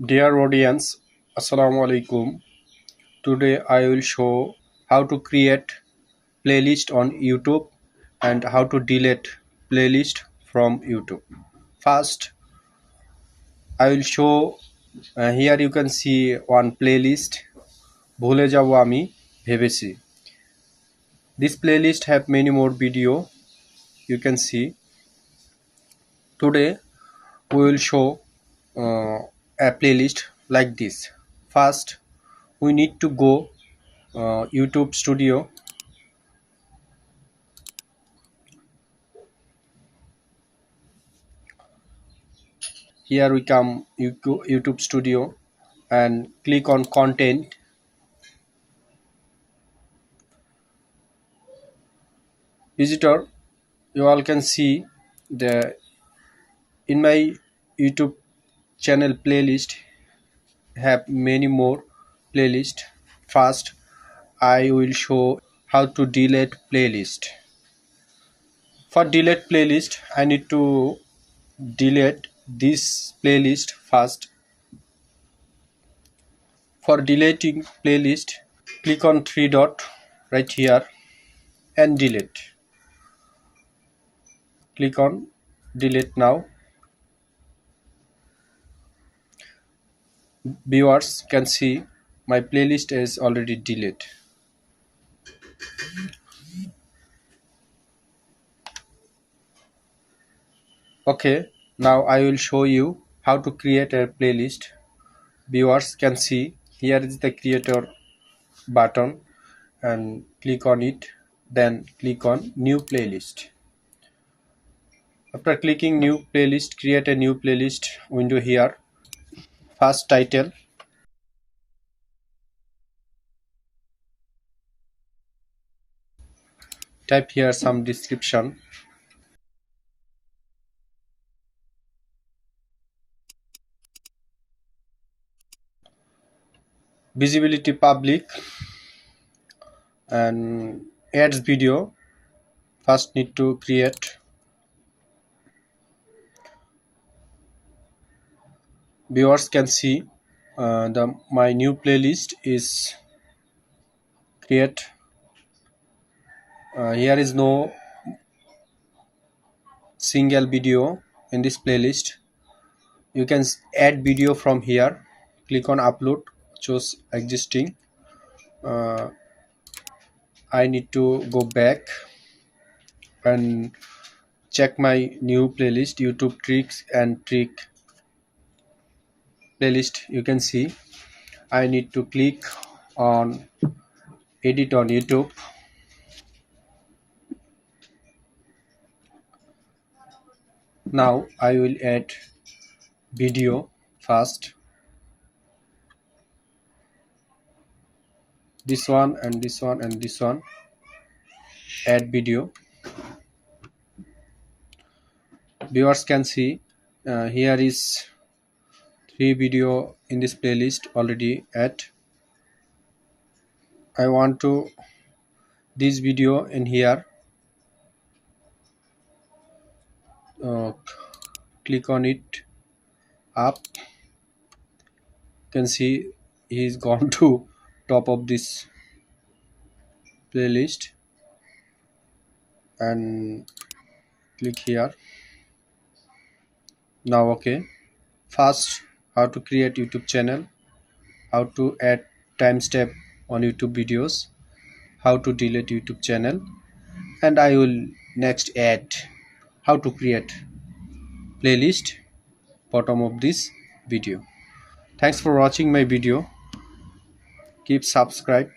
Dear audience, Assalamu alaikum. Today I will show how to create playlist on YouTube and how to delete playlist from YouTube. First, I will show here you can see one playlist ভুলে যাব আমি ভেবেছি. This playlist have many more video you can see. Today we will show a playlist like this. First, we need to go YouTube Studio. Here we come YouTube Studio and click on content. Visitor, you all can see the in my YouTube channel playlist have many more playlist. First, I will show how to delete playlist. For delete playlist, I need to delete this playlist first. For deleting playlist, click on three dot right here and delete. Click on delete now. Viewers can see my playlist is already deleted. Okay, now I will show you how to create a playlist. Viewers can see here is the creator button and click on it, then click on new playlist. After clicking new playlist, create a new playlist window here. First, title. Type here some description. Visibility public and adds video. First need to create. Viewers can see my new playlist is create. Here is no single video in this playlist. You can add video from here. Click on upload, choose existing. I need to go back and check my new playlist, YouTube tricks and trick playlist. You can see I need to click on edit on YouTube. Now I will add video first. This one and this one and this one. Add video. Viewers can see here is 3 video in this playlist already add. I want to this video in here. Click on it up. You can see he's gone to top of this playlist and click here. Now okay. First, how to create YouTube channel, how to add timestamp on YouTube videos, how to delete YouTube channel, and I will next add how to create playlist bottom of this video. Thanks for watching my video. Keep subscribe.